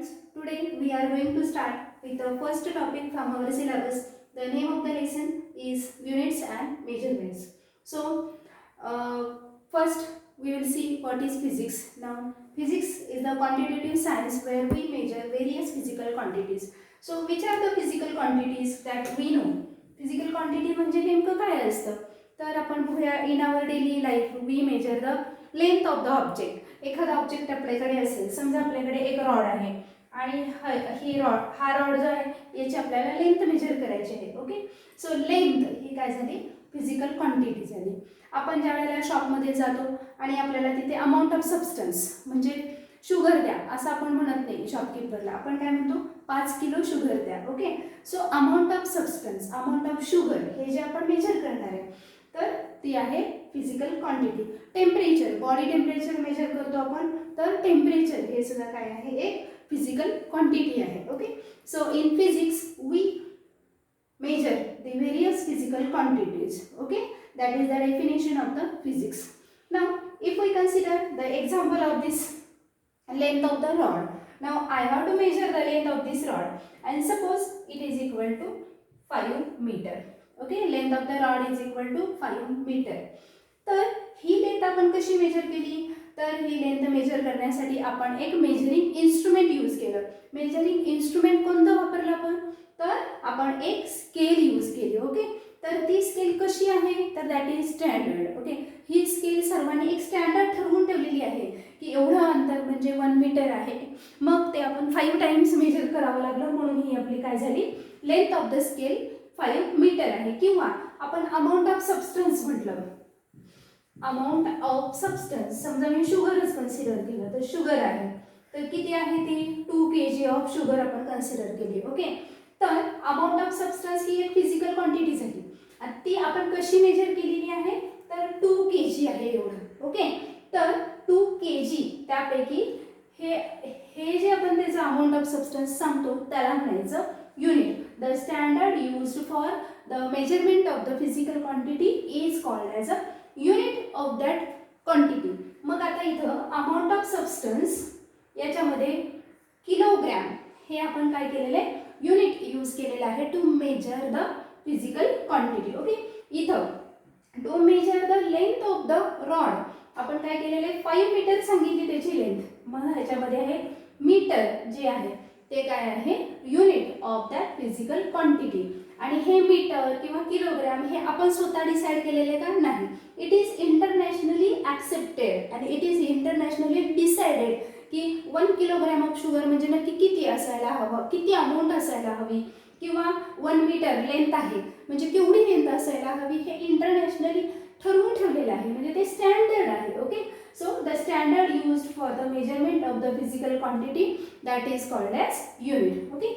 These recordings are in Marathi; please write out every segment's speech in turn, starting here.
students, today we are going to start with the first topic from our syllabus. The name of the lesson is units and measurements. So, uh, first we will see what is physics. Now, physics is the quantitative science where we measure various physical quantities. So, which are the physical quantities that we know? Physical quantity म्हणजे नेमकं काय असतं? तर आपण बघूया in our daily life we measure the length of the object. एखादा ऑब्जेक्ट आपल्याकडे असेल, समजा आपल्याकडे एक रॉड आहे आणि हा रॉड जो आहे याची आपल्याला लेंथ मेजर करायची आहे. ओके, सो लेंथ ही काय झाली? फिजिकल क्वांटिटी झाली. आपण ज्या वेळेला शॉपमध्ये जातो आणि आपल्याला तिथे अमाऊंट ऑफ सबस्टन्स म्हणजे शुगर द्या असं आपण म्हणत नाही शॉपकीपरला, आपण काय म्हणतो 5 किलो शुगर द्या. Okay, so amount of substance, amount of sugar हे जे आपण मेजर करणार आहे तर ती आहे physical quantity. Temperature, body temperature measure करतो आपण, तर टेम्परेचर हे सुद्धा काय आहे? एक फिजिकल क्वांटिटी आहे. Okay, so in physics we measure the various physical quantities. Okay, that is the definition of the physics. Now if we consider the example of this length of the rod, now I have to measure the length of this rod and suppose it is equal to 5 meter. Okay, length of the rod is equal to 5 meter. तर ही लेंथ आपण कशी मेजर केली? तर ही लेंथ मेजर करण्यासाठी आपण एक मेजरिंग इन्स्ट्रुमेंट यूज केलं. मेजरिंग इन्स्ट्रुमेंट कोणतं वापरलं आपण? तर आपण एक स्केल यूज केली. ओके, तर ती स्केल कशी आहे? तर that is standard. Okay, he scale सर्वांनी एक स्टँडर्ड ठरवून ठेवलेली आहे की एवढं अंतर म्हणजे 1 मीटर आहे. मग ते आपण 5 टाइम्स मेजर करावं लागलं, म्हणून ही आपली काय झाली? Length of the scale 5 metre आहे. किंवा आपण अमाऊंट ऑफ सबस्टन्स म्हटलं, अमाऊंट ऑफ सबस्टन्स, समजा मी शुगरच कन्सिडर केलं तर शुगर आहे, तर किती आहे ती? 2 kg ऑफ शुगर आपण कन्सिडर केली. ओके, तर अमाऊंट ऑफ सबस्टन्स ही एक फिजिकल क्वांटिटी झाली आणि ती आपण कशी मेजर केलेली आहे? तर 2 kg आहे एवढं. ओके, तर 2 kg त्यापैकी हे जे आपण त्याचं अमाऊंट ऑफ सबस्टन्स सांगतो त्याला म्हणायचं unit. The standard used for the measurement of the physical quantity is called as a unit of that quantity. मग आता इथं अमाऊंट ऑफ सबस्टन्स याच्यामध्ये किलोग्रॅम हे आपण काय केलेलं आहे? युनिट यूज केलेलं आहे to measure the physical quantity. Okay, इथं to measure the length of the rod आपण काय केलेलं आहे? 5 मीटर सांगितली त्याची लेंथ. मग ह्याच्यामध्ये आहे मीटर जे आहे ते काय आहे? Unit of that physical quantity. आणि हे मीटर किंवा किलोग्रॅम हे आपण स्वतः डिसाईड केलेले का? नाही. इट इज इंटरनॅशनली ॲक्सेप्टेड आणि इट इज इंटरनॅशनली डिसाइडेड की 1 किलोग्रॅम ऑफ शुगर म्हणजे नक्की किती असायला हवं, किती अमाऊंट असायला हवी, किंवा 1 मीटर लेंथ आहे म्हणजे केवढी लेंथ असायला हवी, हे इंटरनॅशनली ठरवून ठेवलेलं आहे, म्हणजे ते स्टँडर्ड आहे. Okay, so the standard used for the measurement of the physical quantity that is called as unit. Okay,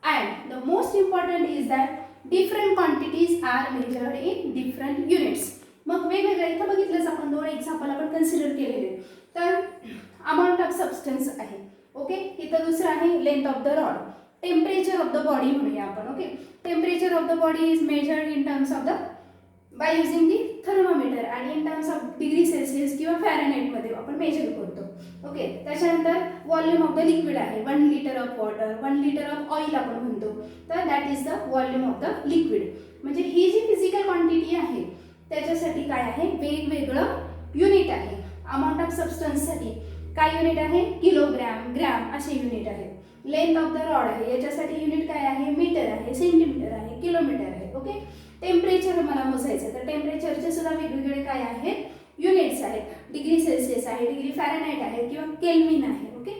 and the most important is that different quantities are measured in different units. मग वेगवेगळ्या इथं बघितलंच आपण 2 एक्झाम्पल आपण कन्सिडर केलेले. तर अमाऊंट ऑफ सबस्टन्स आहे. ओके, इथं दुसरं आहे length of the rod. Temperature of the body म्हणूया आपण. Okay, temperature of the body is measured in terms of the by using the thermometer आणि in terms of degree Celsius किंवा फॅरनहाइटमध्ये आपण मेजर करतो. ओके, त्याच्यानंतर व्हॉल्यूम ऑफ द लिक्विड आहे. 1 litre of water, 1 litre of oil आपण म्हणतो, तर that is the volume of the liquid. म्हणजे ही जी फिजिकल क्वांटिटी आहे त्याच्यासाठी काय आहे? वेगवेगळं युनिट आहे. अमाऊंट ऑफ सबस्टन्ससाठी काय युनिट आहे? किलोग्रॅम, ग्रॅम असे युनिट आहे. लेंथ ऑफ द रॉड आहे याच्यासाठी युनिट काय आहे? मीटर आहे, सेंटीमीटर आहे, किलोमीटर आहे. ओके, टेम्परेचर मला मोजायचं तर टेम्परेचरचे सुद्धा वेगवेगळे काय आहेत? युनिट्स आहेत. डिग्री सेल्सिअस आहे, डिग्री फॅरनहाइट आहे किंवा केल्विन आहे. ओके,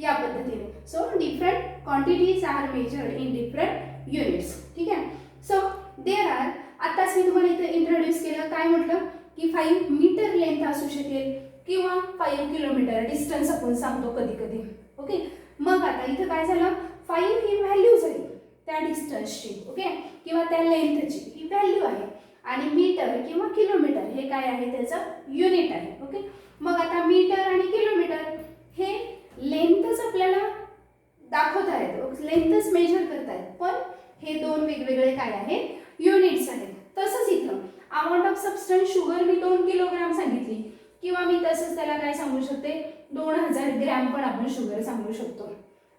या पद्धतीने. So different quantities are measured in different units. ठीक आहे, सो देर आर, आताच मी तुम्हाला इथे इंट्रोड्यूस केलं, काय म्हटलं की 5 मीटर लेंथ असू शकेल किंवा 5 किलोमीटर डिस्टन्स आपण सांगतो कधी कधी. ओके, मग आता इथं काय झालं? 5 ही व्हॅल्यू झाली त्या डिस्टन्सची. ओके, किंवा त्या लेंथची ही व्हॅल्यू आहे आणि मीटर किंवा किलोमीटर हे काय आहे? त्याचं युनिट आहे. ओके, मग आता मीटर आणि किलोमीटर हे लेंथच आपल्याला दाखवत आहेत, लेंथच मेजर करतायत, पण हे 2 वेगवेगळे काय आहेत? युनिट्स आहेत. तसंच इथं amount of substance sugar me 2 kilogram सांगितली किंवा मी तसंच त्याला काय सांगू शकते? 2000 ग्रॅम पण आपण शुगर सांगू शकतो.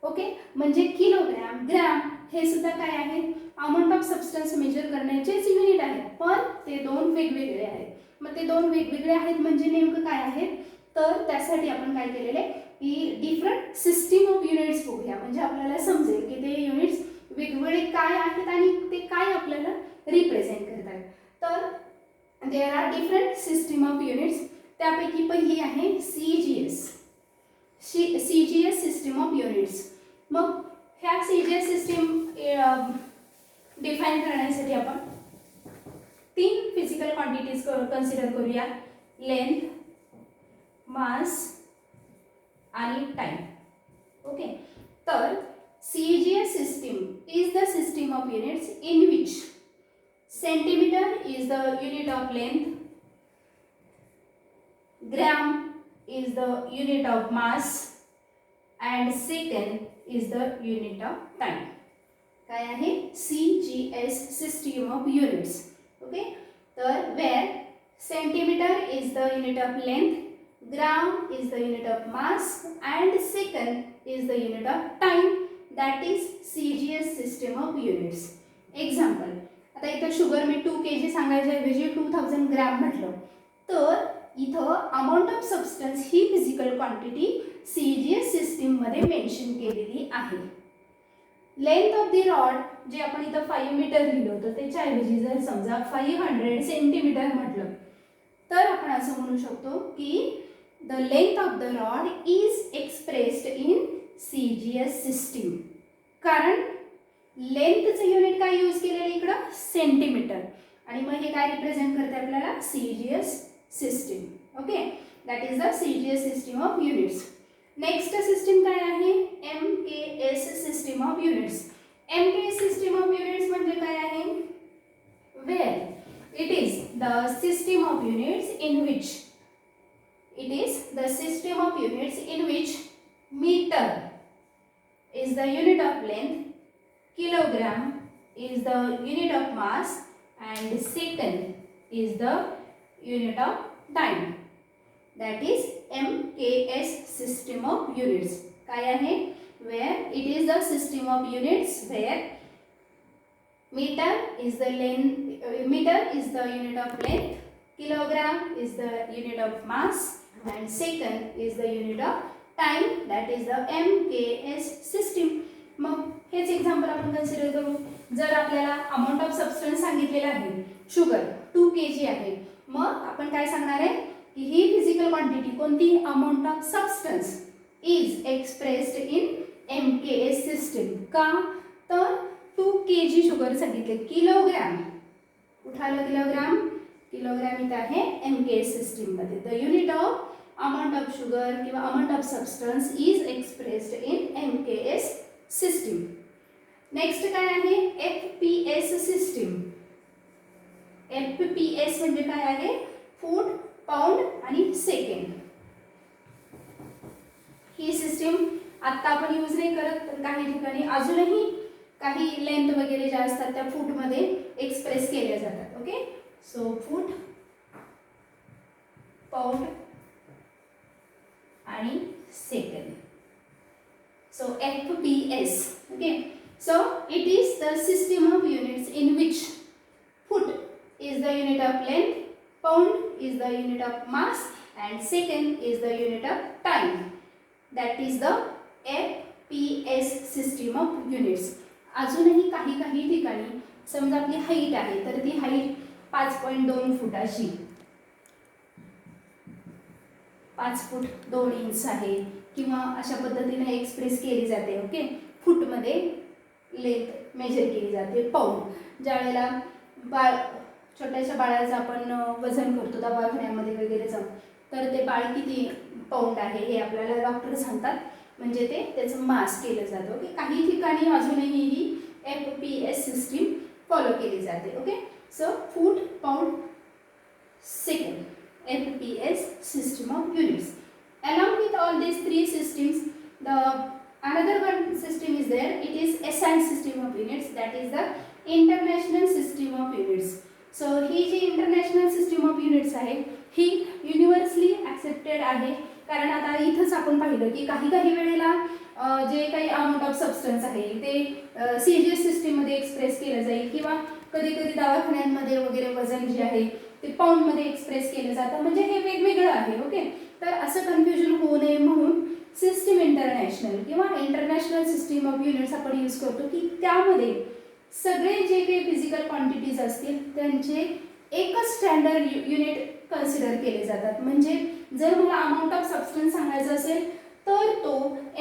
ओके, म्हणजे किलोग्रॅम, ग्रॅम हे सुद्धा काय आहे, अमाऊंट ऑफ सबस्टन्स मेजर करण्याचेच युनिट आहेत, पण ते दोन वेगवेगळे आहेत. मग ते दोन वेगवेगळे आहेत म्हणजे नेमकं काय आहे, तर त्यासाठी आपण काय केलेले की डिफरंट सिस्टीम ऑफ युनिट्स बघूया, म्हणजे आपल्याला समजेल की ते युनिट्स वेगवेगळे काय आहेत आणि ते काय आपल्याला रिप्रेझेंट करतात. तर there are different system of units. त्यापैकी पहिली आहे CGS, CGS system of units. मग ह्या CGS सिस्टीम डिफाइन करण्यासाठी आपण 3 फिजिकल क्वांटिटीज कन्सिडर करूया, लेंथ, मास आणि टाइम. ओके, तर CGS system is the system of units in which centimeter is the unit of length, gram is the unit of mass and second is the unit of time. काय आहे, CGS system of units. Okay, तर where centimeter is the unit of length, gram is the unit of mass and second is the unit of time, that is CGS system of units. Example, आता इथं शुगर मी 2 kg सांगायच्या ऐवजी 2000 ग्रॅम म्हटलं, तर इथं amount of substance he physical quantity CGS सिस्टीममध्ये मेन्शन केलेली आहे. लेंथ ऑफ द रॉड जे आपण इथं 5 मीटर लिहिलं होतं त्याच्याऐवजी जर समजा 500 सेंटीमीटर म्हटलं, तर आपण असं म्हणू शकतो की the length of the rod is expressed in CGS system. कारण लेंथचं युनिट काय यूज केलेलं इकडं, सेंटीमीटर, आणि मग हे काय रिप्रेझेंट करते आपल्याला, CGS system. Okay, that is the CGS system of units. Next system काय आहे, MKS system of units. MKS system of units म्हणजे काय आहे, where it is the system of units in which meter is the unit of length, kilogram is the unit of mass and second is the unit of time, that is MKS system of units. काय आहे, where it is the system of units where meter is the unit of length, kilogram is the unit of mass and second is the unit of time, that is the MKS system. मग हेच एक्झाम्पल आपण कन्सिडर करू. जर आपल्याला अमाऊंट ऑफ सबस्टन्स सांगितलेला आहे, शुगर 2 kg आहे, मग आपण काय सांगणार आहे की ही फिजिकल क्वांटिटी कोणती, amount of substance is expressed in MKS system. का, तर 2 kg शुगर सांगितले, किलोग्रॅम कुठं आलं, किलोग्रॅम इथं आहे MKS सिस्टीममध्ये. The unit of amount of sugar किंवा amount of substance is expressed in MKS system. Next काय आहे, FPS सिस्टीम. FPS म्हणजे काय आहे, फूट, पाऊंड आणि सेकंड. ही सिस्टीम आता आपण यूज नाही करत, पण काही ठिकाणी अजूनही काही लेंथ वगैरे ज्या असतात त्या फूटमध्ये एक्सप्रेस केल्या जातात. ओके, सो फूट, पाऊंड आणि second. So FPS. Okay, so it is the system of units in which foot is the unit of length, pound is the unit of mass and second is the unit of time, that is the FPS system of units. अजूनही काही ठिकाणी समजा आपली हाईट आहे, तर ती हाईट 5.2 फुटाची, 5 फूट 2 इंच आहे किंवा अशा पद्धतीने एक्सप्रेस केली जाते. ओके, फूटमध्ये लेंथ मेजर केली जाते. पाऊंड, ज्या वेळेला छोट्याशा बाळाचं आपण वजन करतो दवाखान्यामध्ये वगैरे जाऊन, तर ते बाळ किती पाऊंड आहे हे आपल्याला डॉक्टर सांगतात, म्हणजे ते त्याचं मास केलं जातं. ओके, काही ठिकाणी अजूनही ही FPS सिस्टीम फॉलो केली जाते. Okay, so foot, pound, second, FPS system of units. Along with all these 3 systems, the another one system is there. It is SI system of units, that is the International System of Units. So ही जी इंटरनॅशनल सिस्टीम ऑफ युनिट्स आहे ही युनिव्हर्सली ॲक्सेप्टेड आहे. कारण आता इथंच आपण पाहिलं की काही वेळेला जे काही अमाऊंट ऑफ सबस्टन्स आहे ते सीजीएस सिस्टीममध्ये एक्सप्रेस केलं जाईल, किंवा कधी कधी दवाखान्यांमध्ये वगैरे वजन जे आहे ते पाऊंडमध्ये एक्सप्रेस केलं जातं, म्हणजे हे वेगवेगळं आहे. ओके, तर असं कन्फ्युजन होऊ नये म्हणून सिस्टीम इंटरनॅशनल किंवा इंटरनॅशनल सिस्टीम ऑफ युनिट्स आपण यूज करतो, की त्यामध्ये सगळे जे काही फिजिकल क्वांटिटीज असतील त्यांचे एकच स्टँडर्ड युनिट कन्सिडर केले जातात. म्हणजे जर मला अमाऊंट ऑफ सबस्टन्स सांगायचं असेल तर तो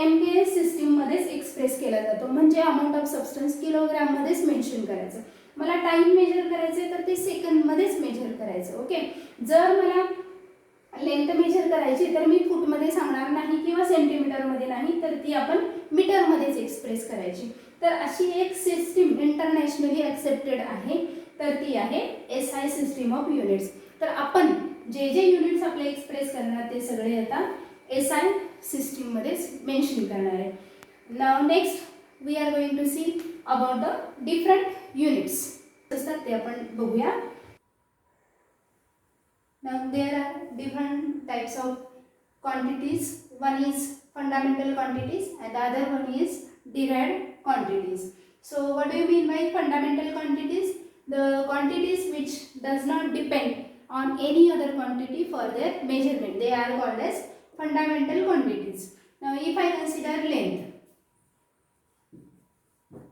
MKS सिस्टीममध्येच एक्सप्रेस केला जातो, म्हणजे अमाऊंट ऑफ सबस्टन्स किलोग्राममध्येच मेन्शन करायचं. मला टाइम मेजर करायचे तर ते सेकंडमध्येच मेजर करायचं. ओके, जर मला लेंथ मेजर करायची तर मी फूटमध्ये सांगणार नाही किंवा सेंटीमीटरमध्ये नाही, तर ती आपण मीटरमध्येच एक्सप्रेस करायची. तर अशी एक सिस्टीम इंटरनॅशनली ॲक्सेप्टेड आहे, तर ती आहे SI सिस्टीम ऑफ युनिट्स. तर आपण जे जे युनिट्स आपले एक्सप्रेस करणार ते सगळे आता SI सिस्टीममध्येच मेन्शन करणार आहे. नाव next we are going to see about the different units असतात ते आपण बघूया. Now there are different types of quantities. One is fundamental quantities and the other one is derived quantities. So what do you mean by fundamental quantities? The quantities which does not depend on any other quantity for their measurement. They are called as fundamental quantities. Now if I consider length.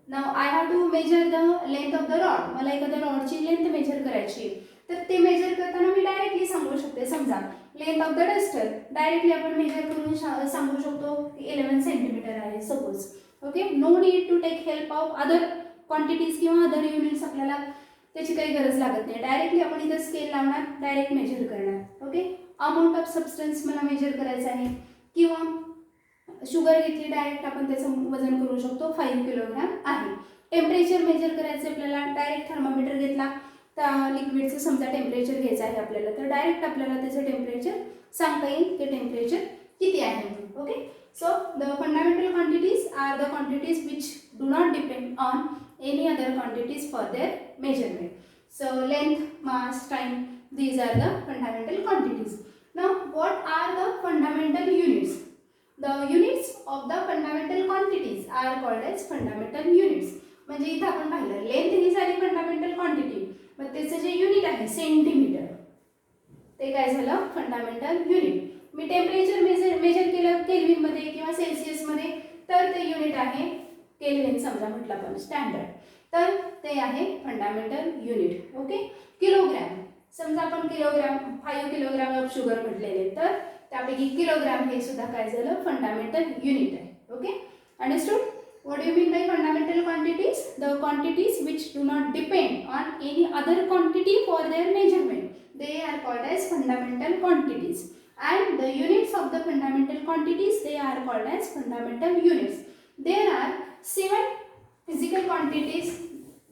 Now I have to measure the length of the rod. मला एखाद्या रॉडची लेंथ मेजर करायची, तर ते मेजर करताना मी डायरेक्टली सांगू शकते. समजा length of the duster directly आपण मेजर करून सांगू शकतो की 11 सेंटीमीटर आहे suppose. Okay, no need to take help of other quantities किंवा अदर युनिट्स. आपल्याला त्याची काही गरज लागत नाही. डायरेक्टली आपण इथं स्केल लावणार, डायरेक्ट मेजर करणार. ओके, अमाऊंट ऑफ सबस्टन्स मला मेजर करायचं आहे, किंवा शुगर घेतली डायरेक्ट आपण त्याचं वजन करू शकतो, 5 किलोग्राम आहे. टेम्परेचर मेजर करायचं आपल्याला, डायरेक्ट थर्मामीटर घेतला तर लिक्विडचं समजा टेम्परेचर घ्यायचं आहे आपल्याला, तर डायरेक्ट आपल्याला त्याचं टेम्परेचर सांगता येईल ते टेम्परेचर किती आहे. Okay, so the fundamental quantities are the quantities which do not depend on any other quantities for their measurement. So length, mass, time, these are the fundamental quantities. Now what are the fundamental units? The units of the fundamental quantities are called as fundamental units. म्हणजे इथं आपण पाहिलं लेंथ ही झाली फंडामेंटल क्वांटिटी, मग त्याचं जे युनिट आहे सेंटीमीटर, ते काय झालं फंडामेंटल युनिट. मी टेम्परेचर मेजर केलं केल्विनमध्ये किंवा सेल्सिअसमध्ये, तर ते युनिट आहे केल्विन समजा म्हटलं आपण स्टँडर्ड, तर ते आहे फंडामेंटल युनिट. ओके, किलोग्रॅम समजा आपण किलोग्रॅम 5 किलोग्रॅम ऑफ शुगर म्हटलेले, तर त्यापैकी किलोग्रॅम हे सुद्धा काय झालं फंडामेंटल युनिट आहे. Okay, understood? What do you mean by fundamental quantities? The quantities which do not depend on any other quantity for their measurement. They are called as fundamental quantities. And the units of the fundamental quantities, they are called as fundamental units. There are 7 physical quantities.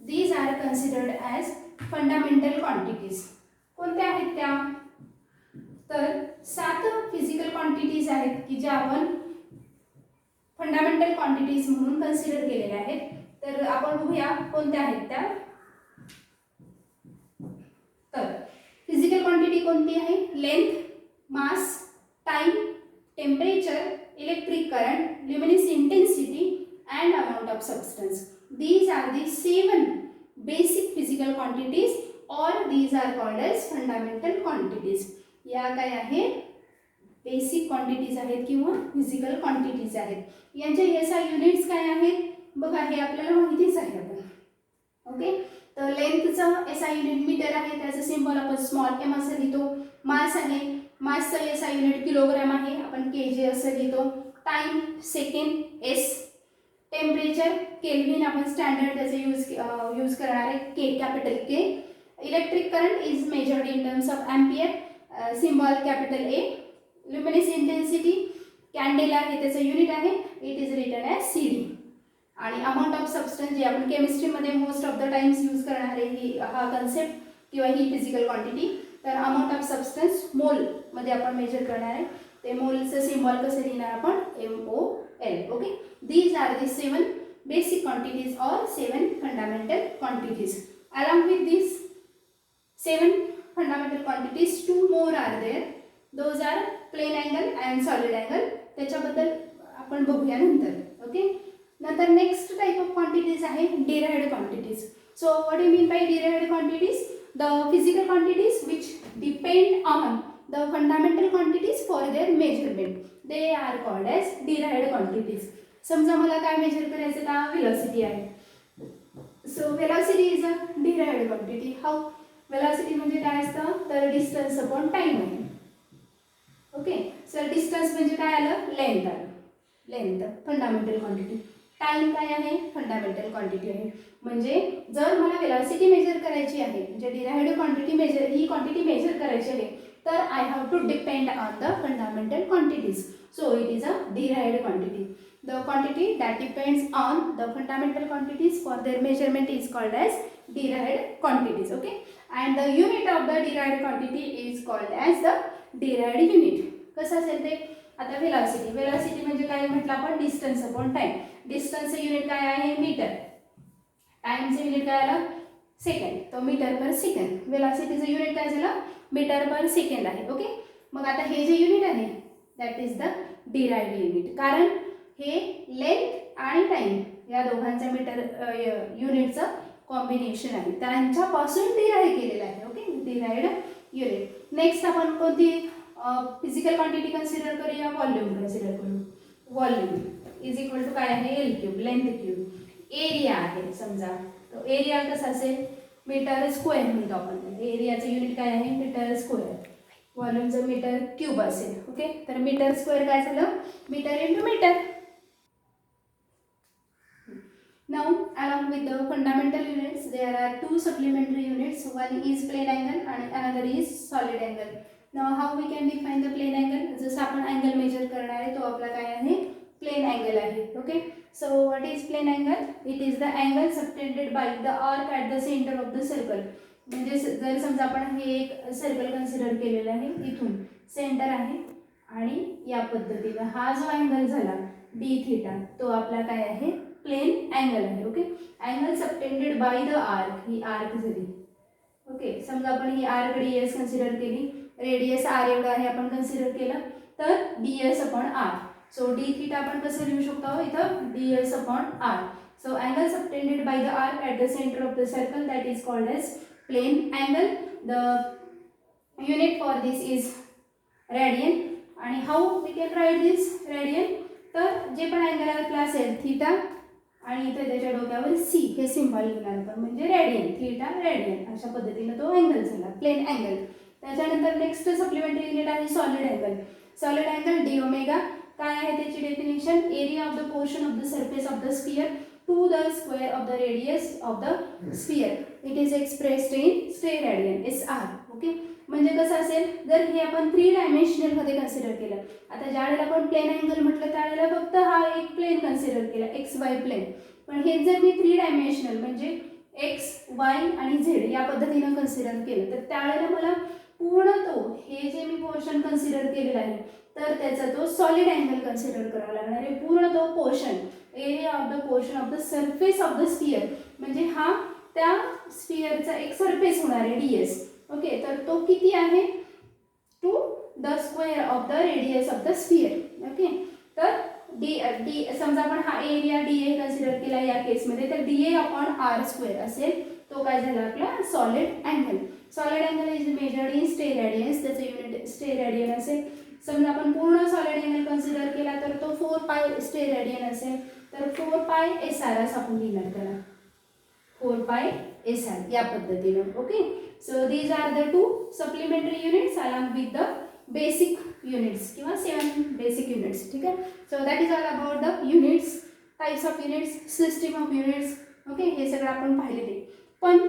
These are considered as fundamental quantities. कोणत्या आहेत त्या? तर 7 फिजिकल क्वांटिटीज आहेत की ज्या आपण फंडामेंटल क्वांटिटीज म्हणून कन्सिडर केलेल्या आहेत. तर आपण बघूया कोणत्या आहेत त्या. तर फिजिकल क्वांटिटी कोणती आहे? Length, mass, time, temperature, electric current, luminous intensity and amount of substance. These are the 7 basic physical quantities or these are called as fundamental quantities. या काय आहेत? बेसिक क्वांटिटीज आहेत किंवा फिजिकल क्वांटिटीज आहेत. यांचे SI युनिट्स काय आहेत बघा, हे आपल्याला माहितीच आहे आपण. ओके, तर लेंथचं SI युनिट मीटर आहे, त्याचं सिम्बॉल आपण स्मॉल m असं लिहितो. मास आहे, मासचं SI युनिट किलोग्राम आहे, आपण kg असं लिहितो. Time second S, temperature kelvin आपण स्टँडर्ड त्याचे यूज करणार आहे K, capital K. Electric current is measured in terms of ampere, symbol capital A. Luminous intensity candela हे त्याचं युनिट आहे, it is written as CD. आणि अमाऊंट ऑफ सबस्टन्स जे आपण केमिस्ट्रीमध्ये most of the times use करणार आहे ही हा कन्सेप्ट किंवा ही फिजिकल क्वांटिटी. तर अमाऊंट ऑफ सबस्टन्स मोलमध्ये आपण मेजर करणार आहे, ते मोलचं सिम्बॉल कसं लिहिणार आपण MOL. Okay, these are the 7 basic quantities or 7 fundamental quantities. Along with these 7 fundamental quantities, 2 more are there. Those are plane angle and solid angle. त्याच्याबद्दल आपण बघूया नंतर. त्यानंतर नेक्स्ट टाइप ऑफ क्वांटिटीज आहे derived quantities. So what you mean by derived quantities? The physical quantities which depend on the fundamental quantities for their measurement, they are called as derived quantities. समजा मला काय मेजर करायचं का वेलोसिटी आहे. So velocity is a derived quantity. How? Velocity म्हणजे काय असतं तर डिस्टन्स अपॉन टाइम आहे. ओके, सर डिस्टन्स म्हणजे काय आलं लेंथ आलं. लेंथ फंडामेंटल क्वांटिटी, टाइम काय आहे फंडामेंटल क्वांटिटी आहे. म्हणजे जर मला वेलोसिटी मेजर करायची आहे म्हणजे डिराइव्हड क्वांटिटी मेजर ही क्वांटिटी मेजर करायची आहे तर I have to depend on the fundamental quantities. So it is a derived quantity. The quantity that depends on the fundamental quantities for their measurement is called as derived quantities. Okay, and the unit of the derived quantity is called as the derived unit. कसं असेल ते आता वेलोसिटी. वेलोसिटी म्हणजे काय म्हटलं आपण डिस्टन्स अपॉन टाइम. डिस्टन्सचं युनिट काय आहे मीटर. टाइमचं युनिट काय आलं सेकंड, तो मीटर पर सेकंड. वेलोसिटीचं युनिट काय झालं मीटर पर सेकंड आहे. ओके, मग आता हे जे युनिट आहे that is the derived unit. कारण हे लेंथ आणि टाइम या दोघांच्या मीटर युनिटचं कॉम्बिनेशन आहे, त्यांच्यापासून डिराइव्ह केलेलं आहे. Okay, derived unit. नेक्स्ट आपण कोणती फिजिकल क्वांटिटी कन्सिडर करूया, व्हॉल्यूम कन्सिडर करू. व्हॉल्यूम इज इक्वल टू काय आहे L cube, length cube. Area आहे समजा, तो एरिया कसा असेल मीटर स्क्वेअर म्हणतो आपण. एरियाचं युनिट काय आहे मीटर स्क्वेअर. व्हॉल्यूमचं मीटर क्यूब असेल. ओके, तर मीटर स्क्वेअर काय झालं metre into metre. Now, along with the fundamental units, there are two supplementary units. One is plane angle and another is solid angle. Now, how we can define the plane angle? जसं आपण angle measure करणार आहे तो आपला काय आहे plane angle आहे. Okay. So, what is plane angle? It is the angle subtended by the arc at the center of the circle. म्हणजे जर समजा आपण हे एक सर्कल कन्सिडर केलेलं आहे, इथून सेंटर आहे आणि या पद्धतीने हा जो अँगल झाला डी थीटा तो आपला काय आहे प्लेन अँगल आहे. Okay, angle subtended by the arc. ही आर्क झाली. ओके, समजा आपण ही आर्क डी एस कन्सिडर केली, रेडियस आर एवढं आहे आपण कन्सिडर केलं तर D S upon R. So D theta आपण कसं लिहू शकतो इथं D S upon R. So angle subtended by the arc at the centre of the circle that is called as plane angle. The unit for this is radian. आणि how we can write this radian? तर जे पण अँगल आपला असेल थीटा आणि इथे त्याच्या डोक्यावर सी हे सिम्बॉल लिहिणार आपण म्हणजे रेडियन. थीटा रेडियन अशा पद्धतीने तो अँगल झाला प्लेन अँगल. त्याच्यानंतर नेक्स्ट सप्लिमेंटरी युनिट आहे solid angle. Solid angle D omega. काय आहे त्याची definition? Area of the portion of the surface of the sphere to the square of the radius of the sphere. It is expressed in steradian S R. Okay, म्हणजे कसं असेल जर हे आपण 3 डायमेन्शनलमध्ये कन्सिडर केलं. आता ज्या वेळेला आपण प्लेन अँगल म्हटलं त्यावेळेला फक्त हा एक प्लेन कन्सिडर केला एक्स वाय प्लेन. पण हे जर मी 3 डायमेन्शनल म्हणजे एक्स वाय आणि झेड या पद्धतीनं कन्सिडर केलं तर त्यावेळेला मला पूर्ण तो हे जे मी पोर्शन कन्सिडर केलेला आहे तर त्याचा तो सॉलिड अँगल कन्सिडर करावा लागणार आहे. पूर्ण तो portion area of the portion of the surface of the sphere म्हणजे हा त्या स्फियरचा एक सरफेस होणार आहे डी एस. ओके, तर तो किती आहे to the square of the radius of the sphere. Okay, तर डी डी समजा आपण हा एरिया डी ए कन्सिडर केला या केसमध्ये तर D A upon R square असेल. तो काय झाला आपला solid angle. Solid angle is measured in steradians. त्याचं युनिट स्टेरेडियन असेल. समजा आपण पूर्ण सॉलिड अँगल कन्सिडर केला तर तो 4 पाय स्टेरेडियन असेल. तर 4 पाय एस आर असं आपण लिहिणार त्याला 4 पाय एस आर या पद्धतीनं. Okay, so these are the 2 supplementary units along with the basic units किंवा 7 basic units. ठीक आहे, so that is all about the units, types of units, system of units. Okay, हे सगळं आपण पाहिलेले. पण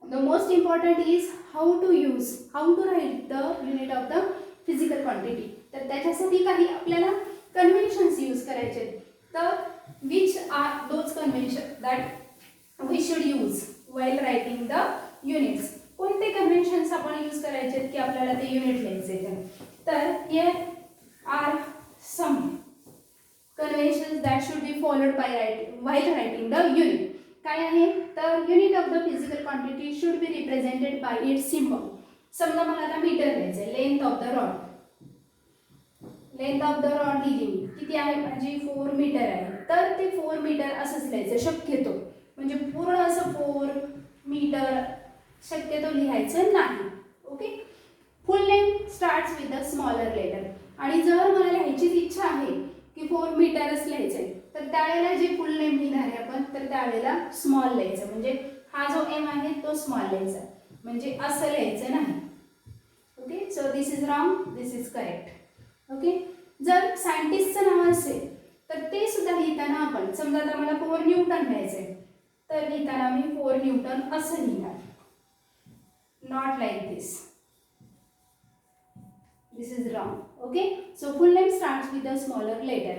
the most important is how to use, how to write the unit of the physical quantity. तर त्याच्यासाठी काही आपल्याला कन्व्हेन्शन्स यूज करायचे. तर which are those conventions that we should use while writing the units? कोणते कन्व्हेन्शन्स आपण यूज करायचे की आपल्याला ते युनिट लिहायचे? तर here are some conventions that should be followed by while writing the unit. काय आहे तर unit of the physical quantity should be represented by its symbol. समजा मला आता मीटर लिहायचं length of the rod. Length of the rod लिहिली मी किती आहे माझी 4 मीटर आहे. तर ते 4 मीटर असंच लिहायचं शक्यतो, म्हणजे पूर्ण असं 4 मीटर शक्यतो लिहायचं नाही. Okay. Full name starts with a smaller letter. आणि जर मला लिहायचीच इच्छा आहे की 4 मीटरच लिहायचंय तर त्यावेळेला जे फुल नेम लिहिणार आहे आपण तर त्यावेळेला स्मॉल लिहायचं, म्हणजे हा जो एम आहे तो स्मॉल लिहायचा, म्हणजे असं लिहायचं नाही. Okay. So this is wrong, this is correct. Okay. जर सायंटिस्टचं नाव असेल तर ते सुद्धा लिहिताना आपण समजा आता मला 4 न्यूटन लिहायचंय तर लिहिताना मी 4 न्यूटन असं लिहिणार, not like this. This is wrong. Okay. So full name starts with a smaller letter.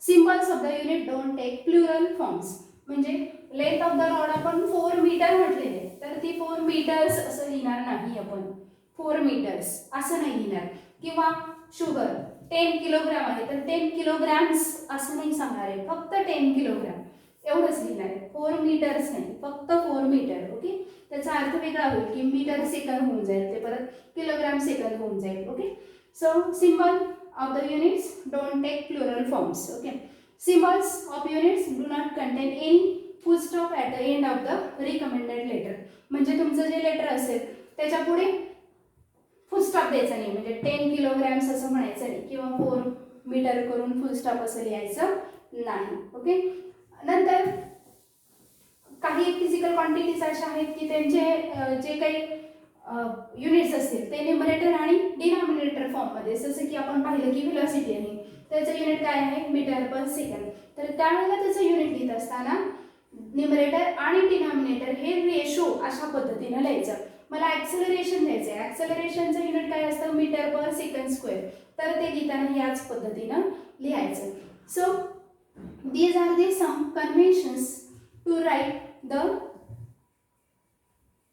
Symbols of the unit don't take plural forms. म्हणजे लेंथ ऑफ द रॉड आपण 4 मीटर म्हटलेले तर ती 4 मीटर्स असं लिहिणार नाही आपण, 4 मीटर्स असं नाही लिहिणार. किंवा शुगर 10 किलोग्राम आहे तर 10 किलोग्राम्स असं नाही सांगणार आहे, फक्त 10 किलोग्राम एवढंच लिहिणार आहे, 4 मीटर्स नाही, फक्त 4 मीटर. ओके. त्याचा अर्थ वेगळा होईल की मीटर सेकंद होऊन जाईल, ते परत किलोग्राम सेकंद होऊन जाईल. Okay. So symbol of the units don't take plural forms. Okay. Symbols of units do not contain any full stop at the end of the recommended letter. म्हणजे तुमचं जे लेटर असेल त्याच्या पुढे फुल स्टॉप द्यायचा नाही, म्हणजे 10 किलोग्राम्स असं म्हणायचं नाही किंवा 4 मीटर करून फुल स्टॉप असं लिहायचं नाही. ओके. नंतर काही फिजिकल क्वांटिटीज अशा आहेत की त्यांचे जे काही युनिट्स असतील ते न्यूमरेटर आणि डिनॉमिनेटर फॉर्ममध्ये, जसं की आपण पाहिलं की व्हेलॉसिटी आहे त्याचं युनिट काय आहे मीटर पर सेकंद, तर त्यावेळेला त्याचं युनिट लिहित असताना न्यूमरेटर आणि डिनॉमिनेटर हे रेशो अशा पद्धतीने लिहायचं. मला ॲक्सेलरेशन द्यायचं आहे, ॲक्सेलरेशनचं युनिट काय असतं मीटर पर सेकंड स्क्वेअर, तर ते लिहिताना याच पद्धतीनं लिहायचं. So these are the some conventions to write the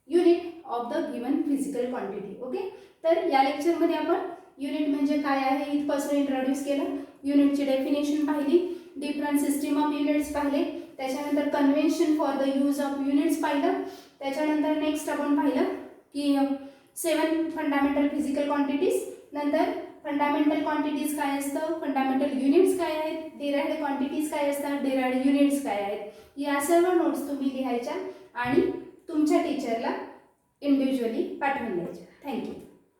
unit of the given physical quantity. Okay. तर या लेक्चरमध्ये आपण युनिट म्हणजे काय आहे इथपासून इंट्रोड्यूस केलं, युनिटची डेफिनेशन पाहिली, डिफरंट सिस्टीम ऑफ युनिट्स पाहिले, त्याच्यानंतर convention for the use of units पाहिलं, त्याच्यानंतर नेक्स्ट आपण पाहिलं की 7 फंडामेंटल फिजिकल क्वांटिटीज, नंतर फंडामेंटल क्वांटिटीज काय असतं, फंडामेंटल युनिट्स काय आहेत, डिराइव्ड क्वांटिटीज काय असतात, डिराइव्ड युनिट्स काय आहेत, या सर्व नोट्स तुम्ही लिहायच्या आणि तुमच्या टीचरला इंडिव्हिज्युअली पाठवून द्यायच्या. थँक्यू.